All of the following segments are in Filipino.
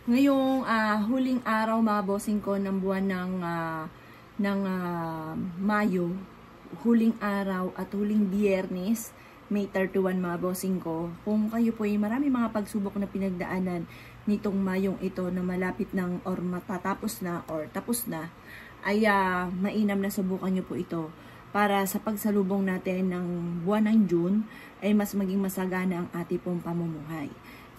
Ngayong huling araw mga bossing ko ng buwan ng Mayo, huling araw at huling Biyernes, May 31 mga bossing ko. Kung kayo po ay marami mga pagsubok na pinagdaanan nitong Mayong ito na malapit ng or matatapos na or tapos na, ay mainam na subukan nyo po ito para sa pagsalubong natin ng buwan ng June ay mas maging masagana ang ating pong pamumuhay.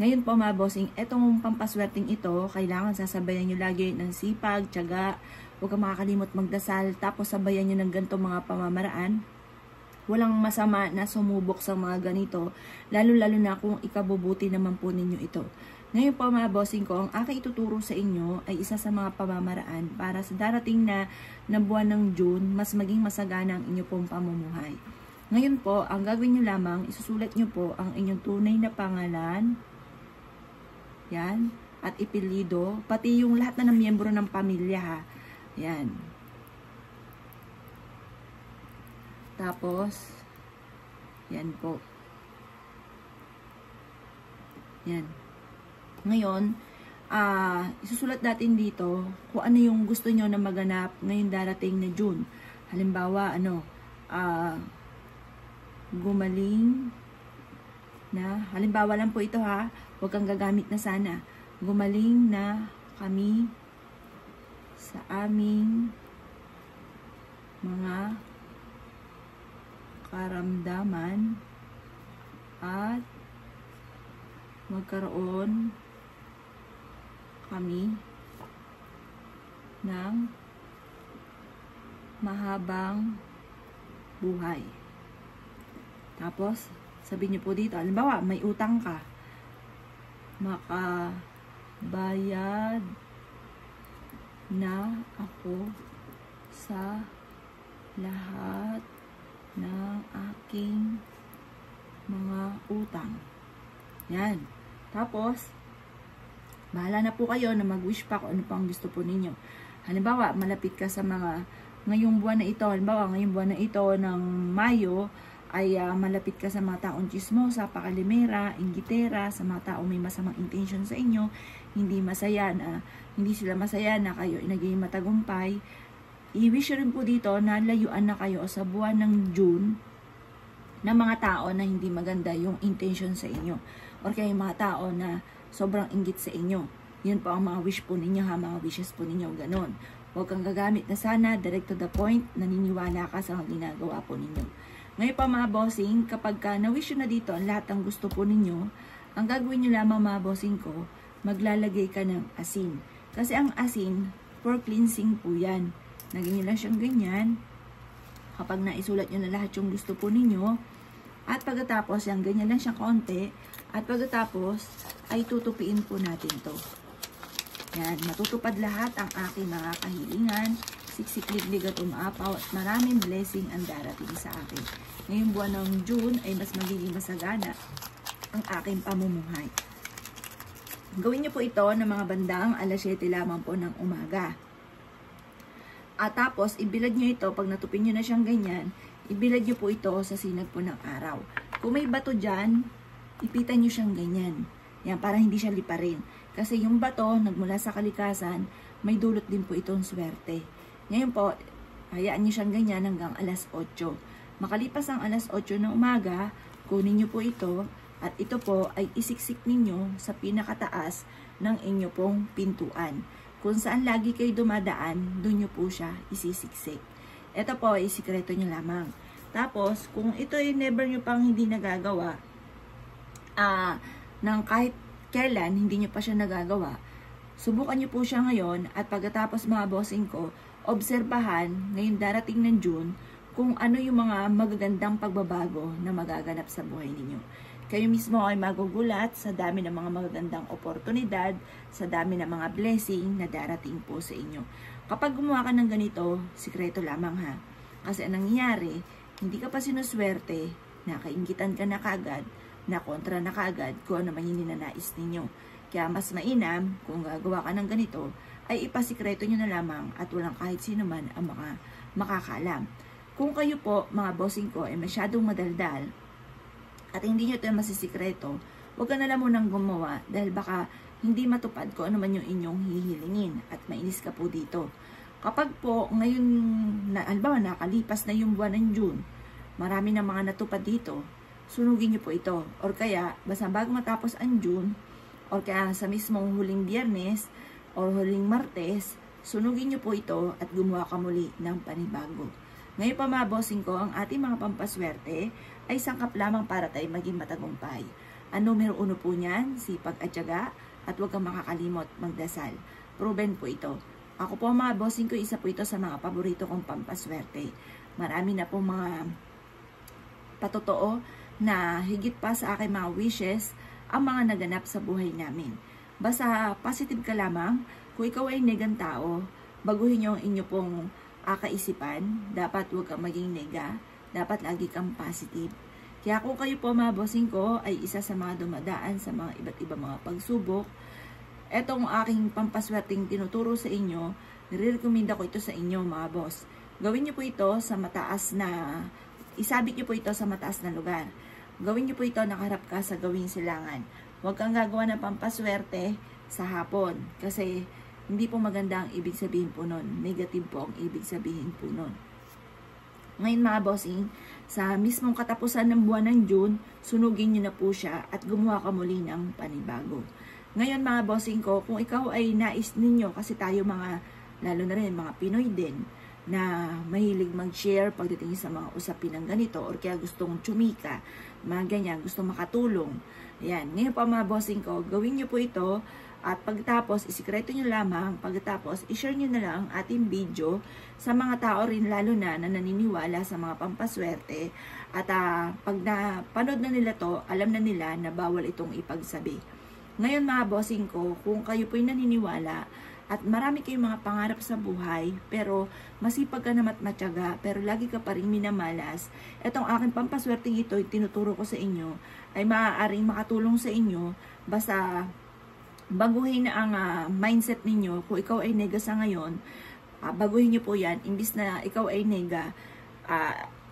Ngayon po mga bossing, etong pampaswerteng ito, kailangan sasabayan nyo lagi ng sipag, tiyaga, huwag kang makakalimot magdasal, tapos sabayan nyo ng ganito mga pamamaraan. Walang masama na sumubok sa mga ganito, lalo-lalo na kung ikabubuti naman po ninyo ito. Ngayon po mga bossing ko, ang aking ituturo sa inyo ay isa sa mga pamamaraan para sa darating na buwan ng June, mas maging masagana ang inyo pong pamumuhay. Ngayon po, ang gagawin nyo lamang, isusulat nyo po ang inyong tunay na pangalan, yan, at ipilido, pati yung lahat na ng miyembro ng pamilya ha. Yan. Tapos, yan po. Yan. Ngayon, isusulat natin dito kung ano yung gusto nyo na maganap ngayong darating na June. Halimbawa, gumaling na, halimbawa lang po ito ha, huwag kang gagamit na sana. Gumaling na kami sa aming mga karamdaman at magkaroon kami ng mahabang buhay. Tapos, sabihin niyo po dito, halimbawa, may utang ka. Makabayad na ako sa lahat ng aking mga utang. Yan. Tapos, bahala na po kayo na mag-wish pa kung ano pang gusto po ninyo. Halimbawa, malapit ka sa ngayong buwan na ito, halimbawa, ngayong buwan na ito ng Mayo, ay malapit ka sa mga taong chismosa, pakalimera, inggitera, sa mga taong may masamang intention sa inyo, hindi sila masaya na kayo naging matagumpay. I-wish rin po dito na layuan na kayo sa buwan ng June ng mga tao na hindi maganda yung intention sa inyo. Or kaya yung mga tao na sobrang inggit sa inyo. Yun po ang mga wish po ninyo ha, mga wishes po ninyo, ganon. Huwag kang gagamit na sana, direct to the point, naniniwala ka sa mga ginagawa po ninyo. Ngayon pa mga bossing, kapag na-wish na dito ang lahat ng gusto po ninyo, ang gagawin nyo lamang mga bossing ko, maglalagay ka ng asin. Kasi ang asin, for cleansing po yan. Naging nyo lang siyang ganyan. Kapag naisulat nyo na lahat yung gusto po ninyo, at pagkatapos, yan, ganyan lang siyang konti, at pagkatapos, ay tutupiin po natin to. Yan, matutupad lahat ang aking mga kahilingan, siksik-liglig at umaapaw at maraming blessing ang darating sa akin. Ngayong buwan ng June ay mas magiging masagana ang aking pamumuhay. Gawin niyo po ito ng mga bandang alas 7 lamang po ng umaga. At tapos, ibilad niyo ito, pag natupin niyo na siyang ganyan, ibilad niyo po ito sa sinag po ng araw. Kung may bato dyan, ipitan niyo siyang ganyan. Yan, para hindi siya liparin. Kasi yung bato, nagmula sa kalikasan, may dulot din po itong swerte. Ngayon po, hayaan nyo siyang ganyan hanggang alas 8. Makalipas ang alas 8 ng umaga, kunin nyo po ito at ito po ay isiksik ninyo sa pinakataas ng inyo pong pintuan. Kung saan lagi kayo dumadaan, doon nyo po siya isisiksik. Ito po ay sikreto nyo lamang. Tapos, kung ito ay never nyo pang hindi nagagawa, nang kahit kailan hindi nyo pa siya nagagawa, subukan nyo po siya ngayon at pagkatapos mga bossing ko, obserbahan ngayong darating ng June kung ano yung mga magagandang pagbabago na magaganap sa buhay ninyo. Kayo mismo ay magugulat sa dami ng mga magagandang oportunidad, sa dami ng mga blessing na darating po sa inyo. Kapag gumawa ka ng ganito, sikreto lamang ha. Kasi anong nangyayari, hindi ka pa sinuswerte, nakainggitan ka na kagad, na kontra na kaagad kung ano man yung ninanais ninyo. Kaya mas mainam, kung gagawa ka ng ganito, ay ipasikreto nyo na lamang at walang kahit sino man ang makakaalam. Kung kayo po, mga bossing ko, ay masyadong madaldal at hindi nyo ito masisikreto, huwag ka na lang munang gumawa dahil baka hindi matupad kung ano man yung inyong hihilingin at mainis ka po dito. Kapag po ngayon, halimbawa nakalipas na yung buwan ng June, marami na mga natupad dito, sunugin nyo po ito. Or kaya, basta bago matapos ang June, or kaya sa mismong huling Biyernes, or huling Martes, sunugin nyo po ito at gumawa ka muli ng panibago. Ngayon pa mga bossing ko, ang ating mga pampaswerte ay sangkap lamang para tayo maging matagumpay. Ang numero 1 po niyan, sipag at tiyaga, at huwag kang makakalimot magdasal. Proven po ito. Ako po mga bossing ko, isa po ito sa mga paborito kong pampaswerte. Marami na po mga patotoo na higit pa sa aking mga wishes ang mga naganap sa buhay namin. Basta positive ka lamang. Kung ikaw ay negang tao, baguhin nyo ang inyo pong kaisipan. Dapat huwag kang maging nega. Dapat lagi kang positive. Kaya kung kayo po mga bossing ko ay isa sa mga dumadaan sa mga iba't ibang mga pagsubok, etong aking pampaswerteng tinuturo sa inyo, nire-recommenda ko ito sa inyo mga boss. Gawin nyo po ito sa mataas na, isabit nyo po ito sa mataas na lugar. Gawin nyo po ito nakaharap ka sa gawing silangan. Huwag kang gagawa ng pampaswerte sa hapon. Kasi hindi po maganda ang ibig sabihin po nun. Negative po ang ibig sabihin po nun. Ngayon mga bossing, sa mismong katapusan ng buwan ng June, sunugin nyo na po siya at gumawa ka muli ng panibago. Ngayon mga bossing ko, kung ikaw ay nais ninyo, kasi tayo mga, lalo na rin mga Pinoy din, na mahilig mag-share pagdating sa mga usapin ng ganito, or kaya gustong tsumika, mga ganyan, gustong makatulong. Ayan, ngayon pa mga bossing ko, gawin nyo po ito, at pagkatapos, isikreto nyo lamang, pagkatapos, ishare nyo na lang ang ating video sa mga tao rin, lalo na naniniwala sa mga pampaswerte, at pag napanood na nila to, alam na nila na bawal itong ipagsabi. Ngayon mga bossing ko, kung kayo po'y naniniwala, at marami kayong mga pangarap sa buhay, pero masipag ka naman at matyaga, pero lagi ka pa rin minamalas, etong aking pampaswerteng ito, tinuturo ko sa inyo, ay maaaring makatulong sa inyo, basta baguhin ang mindset ninyo. Kung ikaw ay nega sa ngayon, baguhin nyo po yan. Imbis na ikaw ay nega,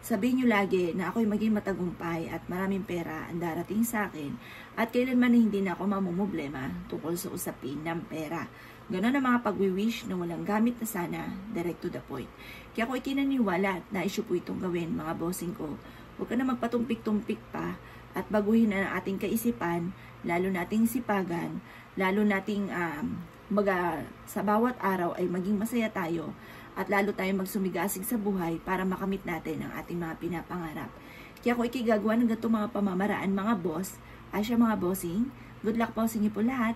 sabihin nyo lagi na ako'y maging matagumpay at maraming pera ang darating sa akin at kailanman hindi na ako mamumblema tungkol sa usapin ng pera. Ganon ang mga pag-wish na walang gamit na sana, direct to the point. Kaya ako'y kinaniwala na issue po itong gawin mga bossing ko. Huwag ka na magpatumpik-tumpik pa at baguhin na ang ating kaisipan, lalo nating sipagan, lalo nating sa bawat araw ay maging masaya tayo at lalo tayong magsumigasig sa buhay para makamit natin ang ating mga pinapangarap. Kaya ako ikigagawa ng ganitong mga pamamaraan mga boss, ay siya mga bossing. Good luck po sa inyo po lahat.